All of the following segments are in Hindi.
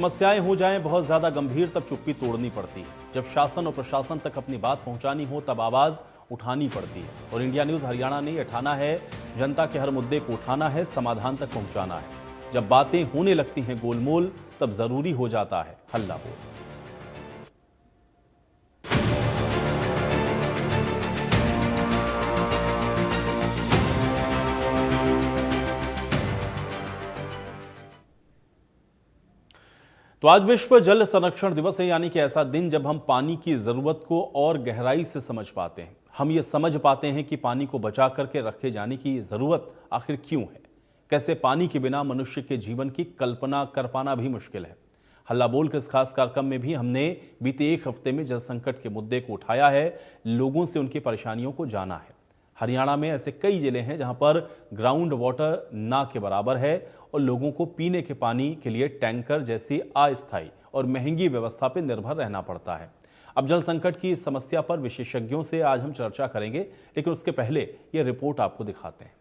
समस्याएं हो जाएं बहुत ज्यादा गंभीर तब चुप्पी तोड़नी पड़ती है। जब शासन और प्रशासन तक अपनी बात पहुंचानी हो तब आवाज उठानी पड़ती है। और इंडिया न्यूज हरियाणा ने यह ठाना है, जनता के हर मुद्दे को उठाना है, समाधान तक पहुंचाना है। जब बातें होने लगती हैं गोलमोल तब जरूरी हो जाता है हल्ला बोल। तो आज विश्व जल संरक्षण दिवस है, यानी कि ऐसा दिन जब हम पानी की जरूरत को और गहराई से समझ पाते हैं। हम ये समझ पाते हैं कि पानी को बचा करके रखे जाने की जरूरत आखिर क्यों है, कैसे पानी के बिना मनुष्य के जीवन की कल्पना कर पाना भी मुश्किल है। हल्ला बोल के इस खास कार्यक्रम में भी हमने बीते एक हफ्ते में जल संकट के मुद्दे को उठाया है, लोगों से उनकी परेशानियों को जाना है। हरियाणा में ऐसे कई जिले हैं जहां पर ग्राउंड वाटर ना के बराबर है और लोगों को पीने के पानी के लिए टैंकर जैसी अस्थायी और महंगी व्यवस्था पर निर्भर रहना पड़ता है। अब जल संकट की इस समस्या पर विशेषज्ञों से आज हम चर्चा करेंगे, लेकिन उसके पहले यह रिपोर्ट आपको दिखाते हैं।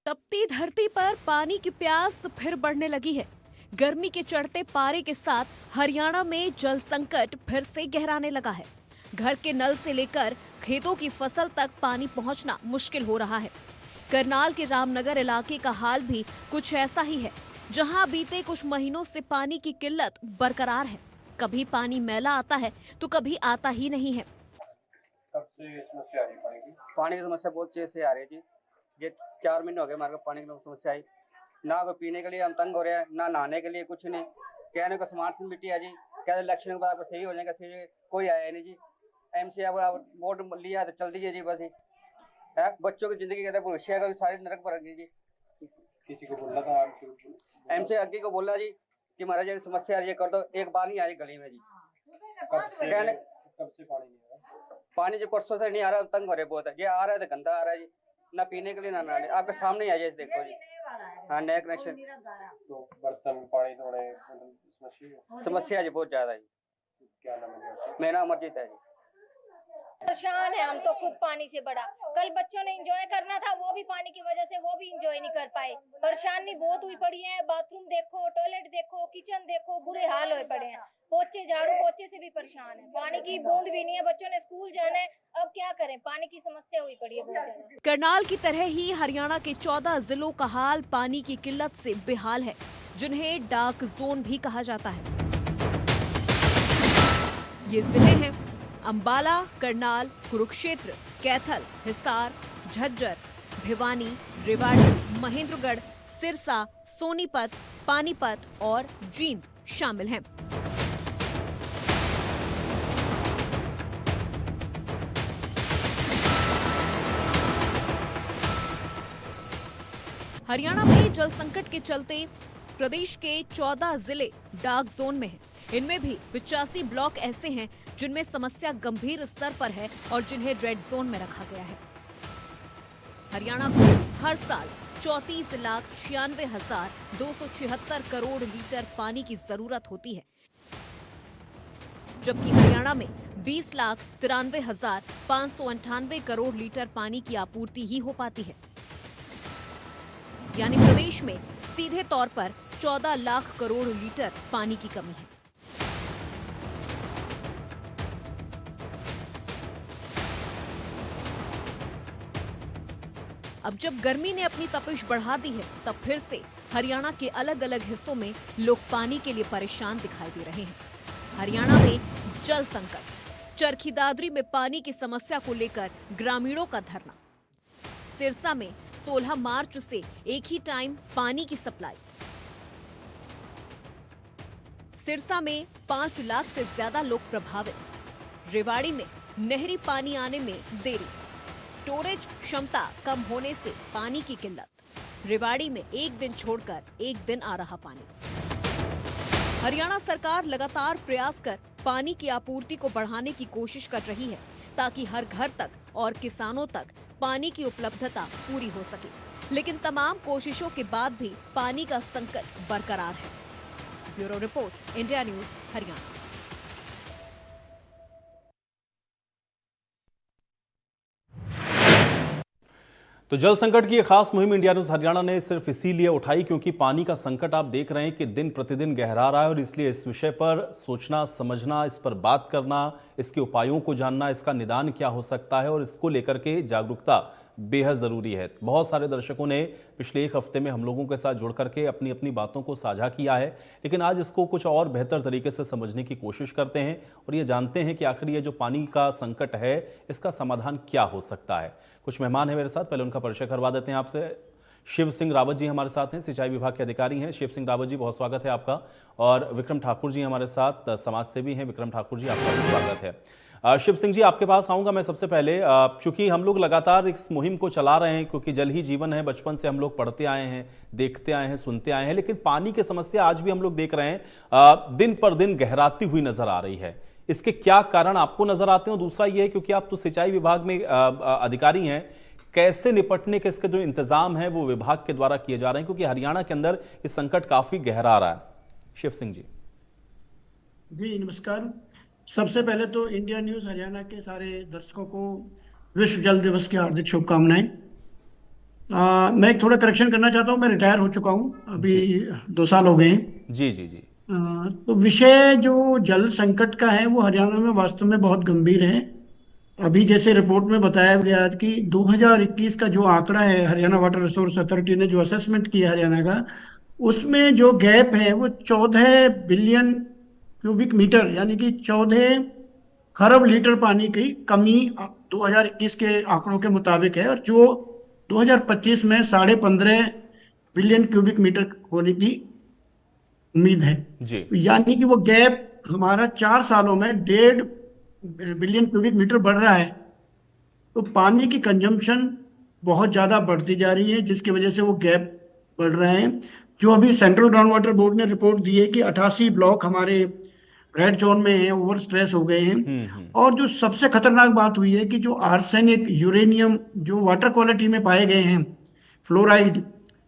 तपती धरती पर पानी की प्यास फिर बढ़ने लगी है। गर्मी के चढ़ते पारे के साथ हरियाणा में जल संकट फिर से गहराने लगा है। घर के नल से लेकर खेतों की फसल तक पानी पहुंचना मुश्किल हो रहा है। करनाल के रामनगर इलाके का हाल भी कुछ ऐसा ही है, जहां बीते कुछ महीनों से पानी की किल्लत बरकरार है। कभी पानी मैला आता है तो कभी आता ही नहीं है। पानी की समस्या बहुत चीज से आ रही है जी। ये 4 महीने हो गए हमारे को पानी की समस्या आई। ना को पीने के लिए हम तंग हो रहे हैं, ना नहाने के लिए कुछ नहीं। कहने को स्मार्ट सिटी मिट्टी है जी, कहते इलेक्शन के बाद आपको सही हो जाएगा, सही कोई आया नहीं जी। एमसी अब वोट लिया तो चल दीजिए जी, बस ही है। बच्चों की जिंदगी कहते भविष्य का सारी नरक पर रखी जी। किसी को बोला था एमसी आगे को बोला जी कि महाराज ये समस्या ये कर दो, एक बार नहीं आई गली में जी। कहने कब से पानी नहीं आ रहा? पानी जो परसों से नहीं आ रहा, तंग हो रहे बहुत है। ये आ रहा है तो गंदा आ रहा है जी, ना पीने के लिए ना नहाने। आपके सामने ही आ जाए, देखो जी। हाँ, नया कनेक्शन तो बर्तन पानी थोड़े समस्या जी बहुत ज्यादा है। क्या नाम है? मेरा नाम अमरजीत है जी। परेशान है हम तो खुद पानी से। बड़ा कल बच्चों ने एंजॉय करना था, वो भी पानी की वजह से वो भी एंजॉय नहीं कर पाए। परेशानी बहुत हुई पड़ी है। बाथरूम देखो, टॉयलेट देखो, किचन देखो, बुरे हाल हुए पड़े हैं। पोछे झाड़ू पोछे से भी परेशान है। पानी की बूंद भी नहीं है, बच्चों ने स्कूल जाना है, अब क्या करें, पानी की समस्या हुई पड़ी है बहुत ज्यादा। करनाल की तरह ही हरियाणा के 14 जिलों का हाल पानी की किल्लत से बेहाल है, जिन्हें डार्क जोन भी कहा जाता है। ये जिले हैं अंबाला, करनाल, कुरुक्षेत्र, कैथल, हिसार, झज्जर, भिवानी, रेवाड़ी, महेंद्रगढ़, सिरसा, सोनीपत, पानीपत और जींद शामिल हैं। हरियाणा में जल संकट के चलते प्रदेश के 14 जिले डार्क जोन में हैं। इनमें भी 85 ब्लॉक ऐसे हैं जिनमें समस्या गंभीर स्तर पर है और जिन्हें रेड जोन में रखा गया है। हरियाणा को हर साल 34,96,276 करोड़ लीटर पानी की जरूरत होती है, जबकि हरियाणा में 20,93,598 करोड़ लीटर पानी की आपूर्ति ही हो पाती है। यानी प्रदेश में सीधे तौर पर 14 लाख करोड़ लीटर पानी की कमी है। अब जब गर्मी ने अपनी तपिश बढ़ा दी है, तब फिर से हरियाणा के अलग अलग हिस्सों में लोग पानी के लिए परेशान दिखाई दे रहे हैं। हरियाणा में जल संकट, चरखी दादरी में पानी की समस्या को लेकर ग्रामीणों का धरना। सिरसा में 16 मार्च से एक ही टाइम पानी की सप्लाई। सिरसा में 5 लाख से ज्यादा लोग प्रभावित। रेवाड़ी में नहरी पानी आने में देरी, स्टोरेज क्षमता कम होने से पानी की किल्लत। रेवाड़ी में एक दिन छोड़कर एक दिन आ रहा पानी। हरियाणा सरकार लगातार प्रयास कर पानी की आपूर्ति को बढ़ाने की कोशिश कर रही है, ताकि हर घर तक और किसानों तक पानी की उपलब्धता पूरी हो सके। लेकिन तमाम कोशिशों के बाद भी पानी का संकट बरकरार है। Bureau report, India news, Haryana. तो जल संकट की एक खास मुहिम इंडिया न्यूज हरियाणा ने सिर्फ इसीलिए उठाई क्योंकि पानी का संकट आप देख रहे हैं कि दिन प्रतिदिन गहरा रहा है, और इसलिए इस विषय पर सोचना, समझना, इस पर बात करना, इसके उपायों को जानना, इसका निदान क्या हो सकता है और इसको लेकर के जागरूकता बेहद ज़रूरी है। बहुत सारे दर्शकों ने पिछले एक हफ्ते में हम लोगों के साथ जुड़ करके अपनी अपनी बातों को साझा किया है, लेकिन आज इसको कुछ और बेहतर तरीके से समझने की कोशिश करते हैं और ये जानते हैं कि आखिर ये जो पानी का संकट है इसका समाधान क्या हो सकता है। कुछ मेहमान हैं मेरे साथ, पहले उनका परिचय करवा देते हैं आपसे। शिव सिंह रावत जी हमारे साथ हैं, सिंचाई विभाग के अधिकारी हैं। शिव सिंह रावत जी, बहुत स्वागत है आपका। और विक्रम ठाकुर जी हमारे साथ, समाज सेवी हैं। विक्रम ठाकुर जी, आपका भी स्वागत है। शिव सिंह जी, आपके पास आऊंगा मैं सबसे पहले। चूंकि हम लोग लगातार इस मुहिम को चला रहे हैं क्योंकि जल ही जीवन है, बचपन से हम लोग पढ़ते आए हैं, देखते आए हैं, सुनते आए हैं, लेकिन पानी की समस्या आज भी हम लोग देख रहे हैं दिन पर दिन गहराती हुई नजर आ रही है। इसके क्या कारण आपको नजर आते हैं? और दूसरा ये है, क्योंकि आप तो सिंचाई विभाग में अधिकारी हैं, कैसे निपटने के इसके जो इंतजाम है वो विभाग के द्वारा किए जा रहे हैं, क्योंकि हरियाणा के अंदर इस संकट काफी गहरा रहा है। शिव सिंह जी। जी नमस्कार। सबसे पहले तो इंडिया न्यूज हरियाणा के सारे दर्शकों को विश्व जल दिवस की हार्दिक शुभकामनाएं। मैं एक थोड़ा करेक्शन करना चाहता हूं, मैं रिटायर हो चुका हूं, अभी 2 साल हो गए हैं। जी जी जी। तो विषय जो जल संकट का है वो हरियाणा में वास्तव में बहुत गंभीर है। अभी जैसे रिपोर्ट में बताया गया कि 2021 का जो आंकड़ा है, हरियाणा वाटर रिसोर्स अथॉरिटी ने जो असेसमेंट किया हरियाणा का, उसमें जो गैप है वो 14 बिलियन क्यूबिक मीटर यानी कि 14 खरब लीटर पानी की कमी 2021 के आंकड़ों के मुताबिक है, और जो 2025 में 15.5 बिलियन क्यूबिक मीटर होने की उम्मीद है जी। यानी कि वो गैप हमारा 4 सालों में 1.5 बिलियन क्यूबिक मीटर बढ़ रहा है। तो पानी की कंजम्पशन बहुत ज़्यादा बढ़ती जा रही है, जिसकी वजह से वो गैप बढ़ रहे हैं। जो अभी सेंट्रल ग्राउंड वाटर बोर्ड ने रिपोर्ट दी है कि 88 ब्लॉक हमारे रेड जोन में हैं, ओवर स्ट्रेस हो गए हैं। और जो सबसे खतरनाक बात हुई है कि जो आर्सेनिक, यूरेनियम जो वाटर क्वालिटी में पाए गए हैं, फ्लोराइड,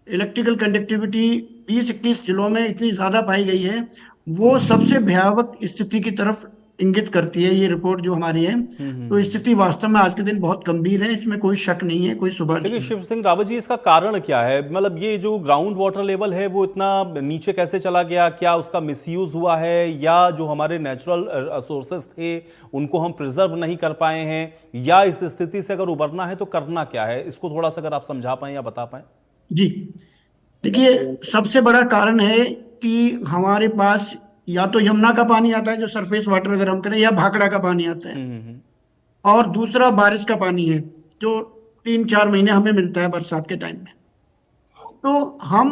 इलेक्ट्रिकल कंडक्टिविटी 20-21 जिलों में इतनी ज़्यादा पाई गई है, वो सबसे भयावह स्थिति की तरफ इंगित करती है ये रिपोर्ट जो हमारी है। तो स्थिति वास्तव में आज के दिन बहुत गंभीर है, इसमें कोई शक नहीं है, कोई सुबह नहीं। देखिए शिव सिंह रावत जी, इसका कारण क्या है? मतलब ये जो ग्राउंड वाटर लेवल है वो इतना नीचे कैसे चला गया? क्या उसका मिसयूज हुआ है, या जो हमारे नेचुरल सोर्सेस थे उनको हम प्रिजर्व नहीं कर पाए हैं, या इस स्थिति से अगर उबरना है तो करना क्या है? इसको थोड़ा सा अगर आप समझा पाए या बता पाए। जी देखिए, सबसे बड़ा कारण है कि हमारे पास या तो यमुना का पानी आता है जो सरफेस वाटर अगर हम करें, या भाखड़ा का पानी आता है, और दूसरा बारिश का पानी है जो 3-4 महीने हमें मिलता है बरसात के टाइम में। तो हम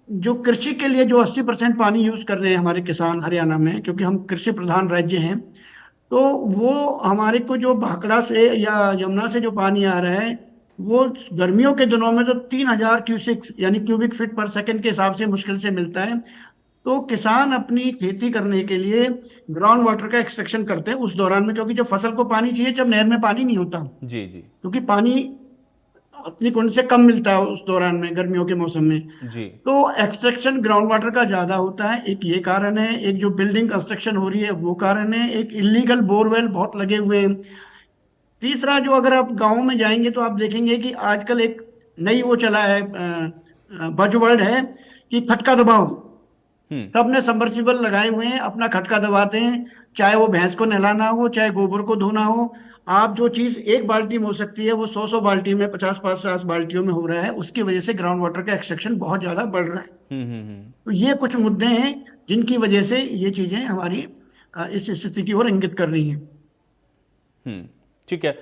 जो कृषि के लिए जो 80% पानी यूज कर रहे हैं हमारे किसान हरियाणा में, क्योंकि हम कृषि प्रधान राज्य हैं, तो वो हमारे को जो भाखड़ा से या यमुना से जो पानी आ रहा है वो गर्मियों के दिनों में तो 3000 क्यूसिक यानी क्यूबिक फीट पर सेकंड के हिसाब से मुश्किल से मिलता है। तो किसान अपनी खेती करने के लिए ग्राउंड वाटर का एक्सट्रैक्शन करते हैं उस दौरान में, क्योंकि जब फसल को पानी चाहिए, जब नहर में पानी नहीं होता। जी जी। क्योंकि पानी अपनी कुंड से कम मिलता है उस दौरान में, गर्मियों के मौसम में जी। तो एक्सट्रैक्शन ग्राउंड वाटर का ज्यादा होता है। एक ये कारण है, एक जो बिल्डिंग कंस्ट्रक्शन हो रही है वो कारण है, एक इलीगल बोरवेल बहुत लगे हुए हैं। तीसरा, जो अगर आप गाँव में जाएंगे तो आप देखेंगे कि आजकल एक नई वो चला है, बजवर्ड है कि खटका दबाओ। सबने सबमर्सिबल लगाए हुए हैं, अपना खटका दबाते हैं, चाहे वो भैंस को नहलाना हो, चाहे गोबर को धोना हो। आप जो चीज 1 बाल्टी में हो सकती है वो 100 बाल्टी में, 50-50 बाल्टियों में हो रहा है। उसकी वजह से ग्राउंड वाटर का एक्सट्रैक्शन बहुत ज्यादा बढ़ रहा है। तो ये कुछ मुद्दे हैं जिनकी वजह से ये चीजें हमारी इस स्थिति की ओर इंगित कर रही हैं। ठीक है।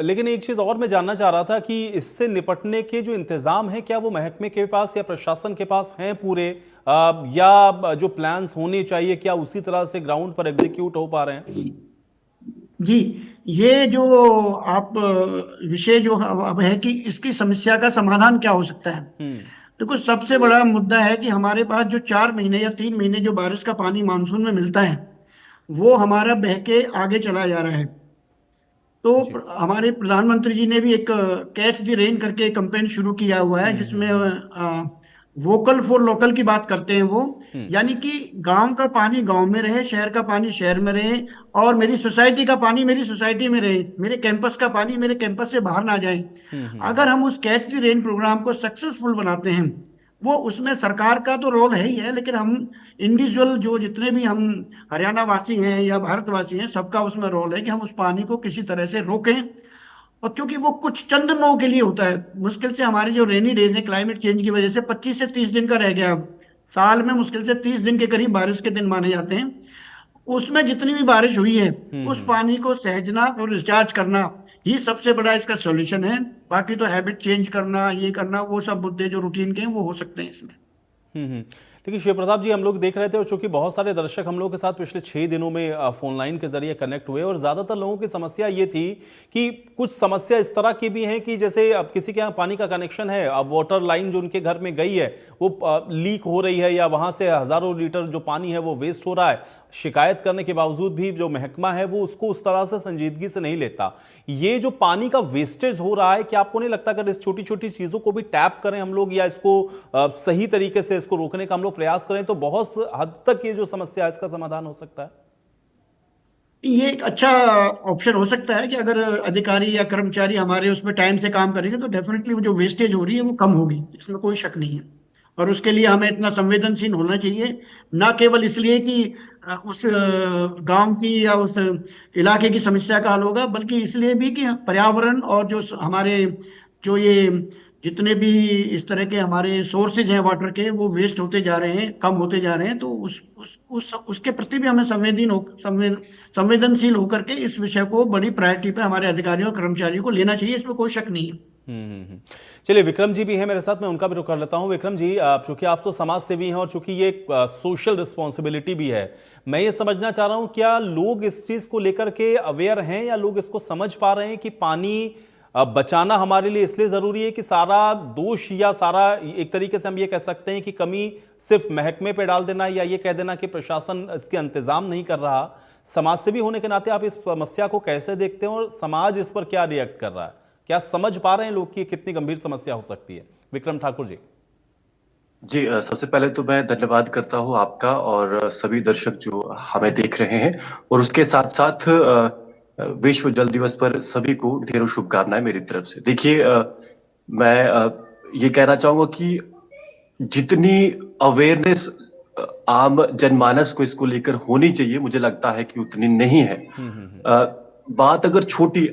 लेकिन एक चीज और मैं जानना चाह रहा था कि इससे निपटने के जो इंतजाम है, क्या वो महकमे के पास या प्रशासन के पास हैं पूरे, या जो प्लान्स होने चाहिए क्या उसी तरह से ग्राउंड पर एग्जीक्यूट हो पा रहे हैं? जी, ये जो आप विषय जो अब है कि इसकी समस्या का समाधान क्या हो सकता है। देखो, सबसे बड़ा मुद्दा है कि हमारे पास जो 4 महीने या 3 महीने जो बारिश का पानी मानसून में मिलता है वो हमारा बह के आगे चला जा रहा है। तो हमारे प्रधानमंत्री जी ने भी एक कैच द रेन करके कैंपेन शुरू किया हुआ है, जिसमें वोकल फॉर लोकल की बात करते हैं वो, यानी कि गांव का पानी गांव में रहे, शहर का पानी शहर में रहे, और मेरी सोसाइटी का पानी मेरी सोसाइटी में रहे, मेरे कैंपस का पानी मेरे कैंपस से बाहर ना जाए। अगर हम उस कैच द रेन प्रोग्राम को सक्सेसफुल बनाते हैं, वो उसमें सरकार का तो रोल है ही है, लेकिन हम इंडिविजुअल जो जितने भी हम हरियाणा वासी हैं या भारतवासी हैं, सबका उसमें रोल है कि हम उस पानी को किसी तरह से रोकें। और क्योंकि वो कुछ चंद दिनों के लिए होता है, मुश्किल से हमारे जो रेनी डेज है क्लाइमेट चेंज की वजह से 25 से 30 दिन का रह गया। अब साल में मुश्किल से 30 दिन के करीब बारिश के दिन माने जाते हैं। उसमें जितनी भी बारिश हुई है उस पानी को सहेजना और रिचार्ज करना ही सबसे बड़ा इसका सॉल्यूशन है। बाकी तो हैबिट चेंज करना, ये करना, वो सब मुद्दे जो रूटीन के हैं वो हो सकते हैं इसमें। देखिए शिव प्रताप जी, हम लोग देख रहे थे और चूंकि बहुत सारे दर्शक हम लोग के साथ पिछले 6 दिनों में फोन लाइन के जरिए कनेक्ट हुए, और ज्यादातर लोगों की समस्या ये थी कि कुछ समस्या इस तरह की भी है कि जैसे अब किसी के यहाँ पानी का कनेक्शन है, अब वाटर लाइन जो उनके घर में गई है वो लीक हो रही है, या वहां से हजारों लीटर जो पानी है वो वेस्ट हो रहा है। शिकायत करने के बावजूद भी जो महकमा है वो उसको उस तरह से संजीदगी से नहीं लेता। ये जो पानी का वेस्टेज हो रहा है, क्या आपको नहीं लगता अगर इस छोटी छोटी चीजों को भी टैप करें हम लोग, या इसको सही तरीके से इसको रोकने का हम लोग प्रयास करें, तो बहुत हद तक ये जो समस्या है इसका समाधान हो सकता है? ये एक अच्छा ऑप्शन हो सकता है कि अगर अधिकारी या कर्मचारी हमारे उसमें टाइम से काम करेंगे तो डेफिनेटली जो वेस्टेज हो रही है वो कम होगी, इसमें कोई शक नहीं है। और उसके लिए हमें इतना संवेदनशील होना चाहिए, ना केवल इसलिए कि उस गांव की या उस इलाके की समस्या का हल होगा, बल्कि इसलिए भी कि पर्यावरण और जो हमारे जो ये जितने भी इस तरह के हमारे सोर्सेज हैं वाटर के, वो वेस्ट होते जा रहे हैं, कम होते जा रहे हैं। तो उसके प्रति भी हमें संवेदनशील होकर के इस विषय को बड़ी प्रायोरिटी पे हमारे अधिकारियों और कर्मचारियों को लेना चाहिए, इसमें कोई शक नहीं है। चलिए विक्रम जी भी हैं मेरे साथ, मैं उनका भी रुख कर लेता हूं। विक्रम जी, चूंकि आप तो समाज सेवी हैं और चूंकि ये सोशल रिस्पॉन्सिबिलिटी भी है, मैं ये समझना चाह रहा हूं क्या लोग इस चीज को लेकर के अवेयर हैं, या लोग इसको समझ पा रहे हैं कि पानी बचाना हमारे लिए इसलिए जरूरी है कि सारा दोष या सारा एक तरीके से हम ये कह सकते हैं कि कमी सिर्फ महकमे पे डाल देना, या ये कह देना कि प्रशासन इसके इंतजाम नहीं कर रहा। समाज सेवी होने के नाते आप इस समस्या को कैसे देखते हैं और समाज इस पर क्या रिएक्ट कर रहा है? क्या समझ पा रहे हैं लोग कि कितनी गंभीर समस्या हो सकती है? विक्रम ठाकुर जी। जी, सबसे पहले तो मैं धन्यवाद करता हूं आपका और सभी दर्शक जो हमें देख रहे हैं, और उसके साथ साथ विश्व जल दिवस पर सभी को ढेरों शुभकामनाएं मेरी तरफ से। देखिए, मैं ये कहना चाहूंगा कि जितनी अवेयरनेस आम जनमानस को इसको लेकर होनी चाहिए, मुझे लगता है कि उतनी नहीं है। बात अगर छोटी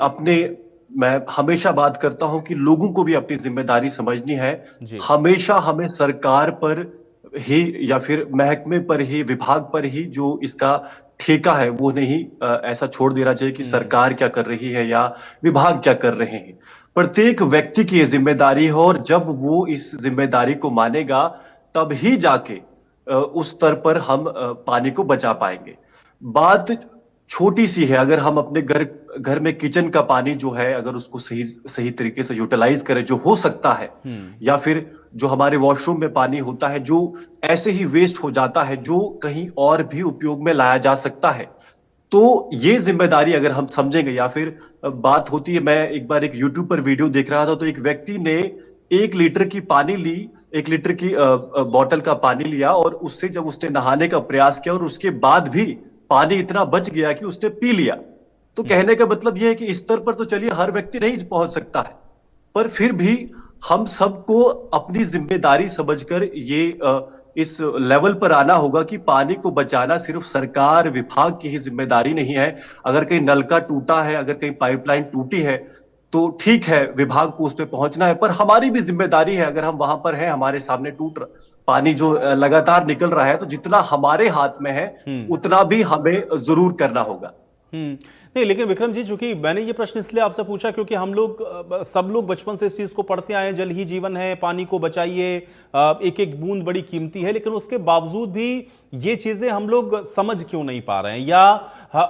मैं हमेशा बात करता हूं कि लोगों को भी अपनी जिम्मेदारी समझनी है। हमेशा हमें सरकार पर ही या फिर महकमे पर ही, विभाग पर ही जो इसका ठेका है वो नहीं ऐसा छोड़ देना चाहिए कि सरकार क्या कर रही है या विभाग क्या कर रहे हैं। प्रत्येक व्यक्ति की ये जिम्मेदारी है, और जब वो इस जिम्मेदारी को मानेगा तब ही जाके उस स्तर पर हम पानी को बचा पाएंगे। बात छोटी सी है, अगर हम अपने घर में किचन का पानी जो है अगर उसको सही तरीके से यूटिलाइज करें, जो हो सकता है, या फिर जो हमारे वॉशरूम में पानी होता है जो ऐसे ही वेस्ट हो जाता है, जो कहीं और भी उपयोग में लाया जा सकता है, तो ये जिम्मेदारी अगर हम समझेंगे। या फिर बात होती है, मैं एक बार एक यूट्यूब पर वीडियो देख रहा था, तो एक व्यक्ति ने 1 लीटर की पानी ली, 1 लीटर की बॉटल का पानी लिया, और उससे जब उसने नहाने का प्रयास किया और उसके बाद भी पानी इतना बच गया कि उसने पी लिया। तो कहने का मतलब यह है कि इस स्तर पर तो चलिए हर व्यक्ति नहीं पहुंच सकता है, पर फिर भी हम सबको अपनी जिम्मेदारी समझकर ये इस लेवल पर आना होगा कि पानी को बचाना सिर्फ सरकार विभाग की ही जिम्मेदारी नहीं है। अगर कहीं नलका टूटा है, अगर कहीं पाइपलाइन टूटी है, तो ठीक है, विभाग को उस पर पहुंचना है, पर हमारी भी जिम्मेदारी है। अगर हम वहां पर हैं, हमारे सामने पानी जो लगातार निकल रहा है, तो जितना हमारे हाथ में है उतना भी हमें जरूर करना होगा। नहीं, लेकिन विक्रम जी, चूंकि मैंने ये प्रश्न इसलिए आपसे पूछा क्योंकि हम लोग सब लोग बचपन से इस चीज को पढ़ते आए हैं, जल ही जीवन है, पानी को बचाइए, एक एक बूंद बड़ी कीमती है, लेकिन उसके बावजूद भी ये चीजें हम लोग समझ क्यों नहीं पा रहे हैं, या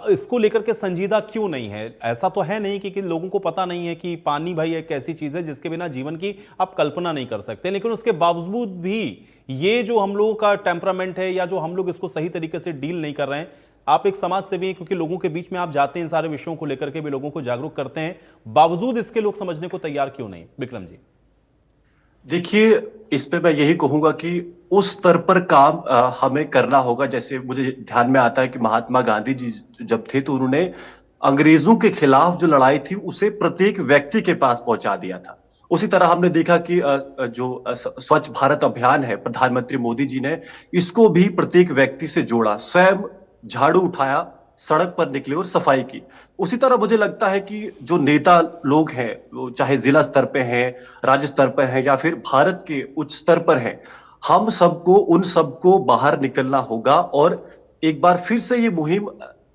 इसको लेकर के संजीदा क्यों नहीं है? ऐसा तो है नहीं कि लोगों को पता नहीं है कि पानी भाई एक ऐसी चीज है जिसके बिना जीवन की आप कल्पना नहीं कर सकते, लेकिन उसके बावजूद भी ये जो हम लोगों का टेम्परामेंट है, या जो हम लोग इसको सही तरीके से डील नहीं कर रहे हैं, आप एक समाज सेवी हैं, क्योंकि लोगों के बीच में आप जाते हैं, इन सारे विषयों को लेकर के भी लोगों को जागरूक करते हैं, बावजूद इसके लोग समझने को तैयार क्यों नहीं? विक्रम जी। देखिए, इस पे मैं यही कहूंगा कि उस स्तर पर काम हमें करना होगा। जैसे मुझे ध्यान में आता है कि महात्मा गांधी जी जब थे तो उन्होंने अंग्रेजों के खिलाफ जो लड़ाई थी उसे प्रत्येक व्यक्ति के पास पहुंचा दिया था। उसी तरह हमने देखा कि जो स्वच्छ भारत अभियान है, प्रधानमंत्री मोदी जी ने इसको भी प्रत्येक व्यक्ति से जोड़ा, स्वयं झाड़ू उठाया, सड़क पर निकले और सफाई की। उसी तरह मुझे लगता है कि जो नेता लोग हैं, वो चाहे जिला स्तर पे हैं, राज्य स्तर पर हैं या फिर भारत के उच्च स्तर पर हैं, हम सबको उन सबको बाहर निकलना होगा और एक बार फिर से ये मुहिम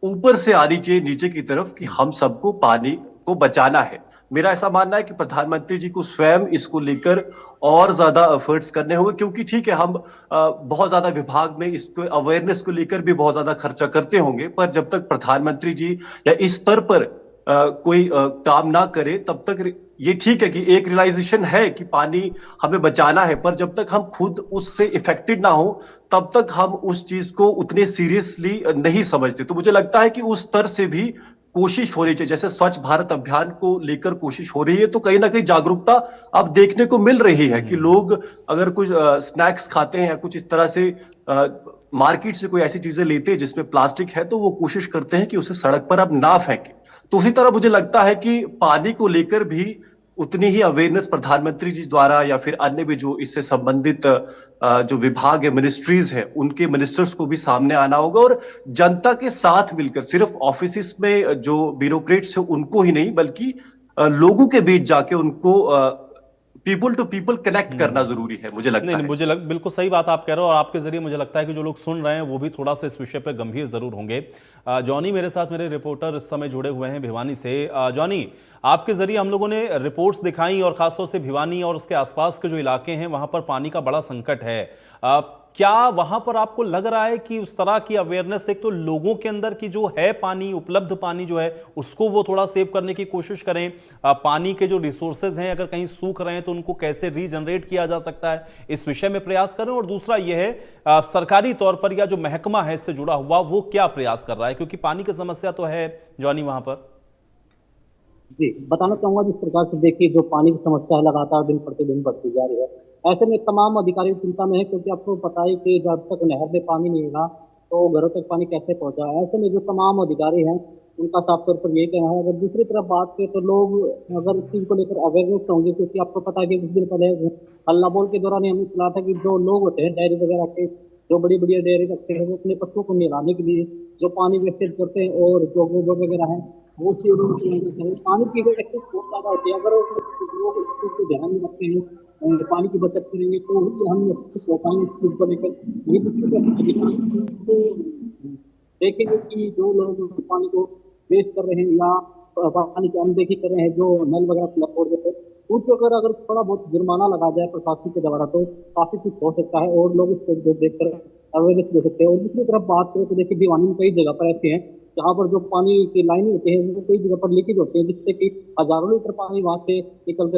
ऊपर से आनी चाहिए नीचे की तरफ कि हम सबको पानी को बचाना है। मेरा ऐसा मानना है कि प्रधानमंत्री जी को स्वयं इसको लेकर और ज्यादा एफर्ट्स करने होंगे, क्योंकि ठीक है हम बहुत ज्यादा विभाग में इसको अवेयरनेस को लेकर भी बहुत ज्यादा खर्चा करते होंगे, पर जब तक प्रधानमंत्री जी या इस स्तर पर कोई काम ना करे तब तक ये ठीक है कि एक रियलाइजेशन है कि पानी हमें बचाना है, पर जब तक हम खुद उससे इफेक्टेड ना हो तब तक हम उस चीज को उतने सीरियसली नहीं समझते। तो मुझे लगता है कि उस स्तर से भी कोशिश होनी चाहिए। जैसे स्वच्छ भारत अभियान को लेकर कोशिश हो रही है तो कहीं ना कहीं जागरूकता अब देखने को मिल रही है कि लोग अगर कुछ स्नैक्स खाते हैं या कुछ इस तरह से मार्केट से कोई ऐसी चीजें लेते हैं जिसमें प्लास्टिक है तो वो कोशिश करते हैं कि उसे सड़क पर अब ना फेंकें। तो उसी तरह मुझे लगता है कि पानी को लेकर भी उतनी ही अवेयरनेस प्रधानमंत्री जी द्वारा या फिर अन्य भी जो इससे संबंधित जो विभाग है, मिनिस्ट्रीज है, उनके मिनिस्टर्स को भी सामने आना होगा और जनता के साथ मिलकर, सिर्फ ऑफिस में जो ब्यूरोक्रेट्स है उनको ही नहीं बल्कि लोगों के बीच जाके उनको पीपल टू पीपल कनेक्ट करना जरूरी है, मुझे लगता है। बिल्कुल सही बात आप कह रहे हो और आपके जरिए मुझे लगता है कि जो लोग सुन रहे हैं वो भी थोड़ा सा इस विषय पर गंभीर जरूर होंगे। जॉनी मेरे साथ, मेरे रिपोर्टर इस समय जुड़े हुए हैं भिवानी से। जॉनी, आपके जरिए हम लोगों ने रिपोर्ट्स दिखाई और खासतौर से भिवानी और उसके आसपास के जो इलाके हैं वहां पर पानी का बड़ा संकट है। क्या वहां पर आपको लग रहा है कि उस तरह की अवेयरनेस, एक तो लोगों के अंदर की जो है पानी, उपलब्ध पानी जो है उसको वो थोड़ा सेव करने की कोशिश करें, पानी के जो रिसोर्सेज हैं अगर कहीं सूख रहे हैं तो उनको कैसे रीजनरेट किया जा सकता है, इस विषय में प्रयास करें। और दूसरा ये है सरकारी तौर पर या जो महकमा है इससे जुड़ा हुआ वो क्या प्रयास कर रहा है, क्योंकि पानी की समस्या तो है जॉनी वहां पर। जी, बताना चाहूंगा जिस प्रकार से देखिए जो पानी की समस्या है लगातार दिन प्रतिदिन बढ़ती जा रही है। ऐसे में तमाम अधिकारी चिंता में है, क्योंकि आपको पता है कि जब तक नहर में पानी नहीं होगा तो घरों तक पानी कैसे पहुंचा। ऐसे में जो तमाम अधिकारी हैं उनका साफ तौर पर ये कहना है। अगर दूसरी तरफ बात करें तो लोग अगर इस चीज को लेकर अवेयरनेस होंगे, क्योंकि आपको पता है कि कुछ दिन पहले हल्ला बोल के दौरान हमने सुना था कि जो लोग होते हैं डेयरी वगैरह के, जो बड़ी बड़ी डेयरी रखते हैं, वो अपने पशुओं को नहलाने के लिए जो पानी वेस्टेज करते हैं और जो गोबर वगैरह है वो उसी पानी की वेस्टेज बहुत ज्यादा होती है। अगर लोग इस चीज को ध्यान में रखते हैं, पानी की बचत करेंगे तो हम अच्छे से हो पाएंगे इस चीज को लेकर। तो देखेंगे कि जो लोग पानी को वेस्ट कर रहे हैं या पानी की अनदेखी कर रहे हैं, जो नल वगैरह खुला छोड़ देते हैं, उनको अगर थोड़ा बहुत जुर्माना लगा जाए प्रशासन के द्वारा तो काफी कुछ हो सकता है और लोग इसको देखकर अवेयरनेस दे सकते हैं। और दूसरी तरफ बात करें तो देखिए भिवानी में कई जगह पर ऐसे हैं जहाँ पर जो पानी की लाइनें होती है वो कई जगह पर लीकेज होती है, जिससे कि हजारों लीटर पानी वहां से निकल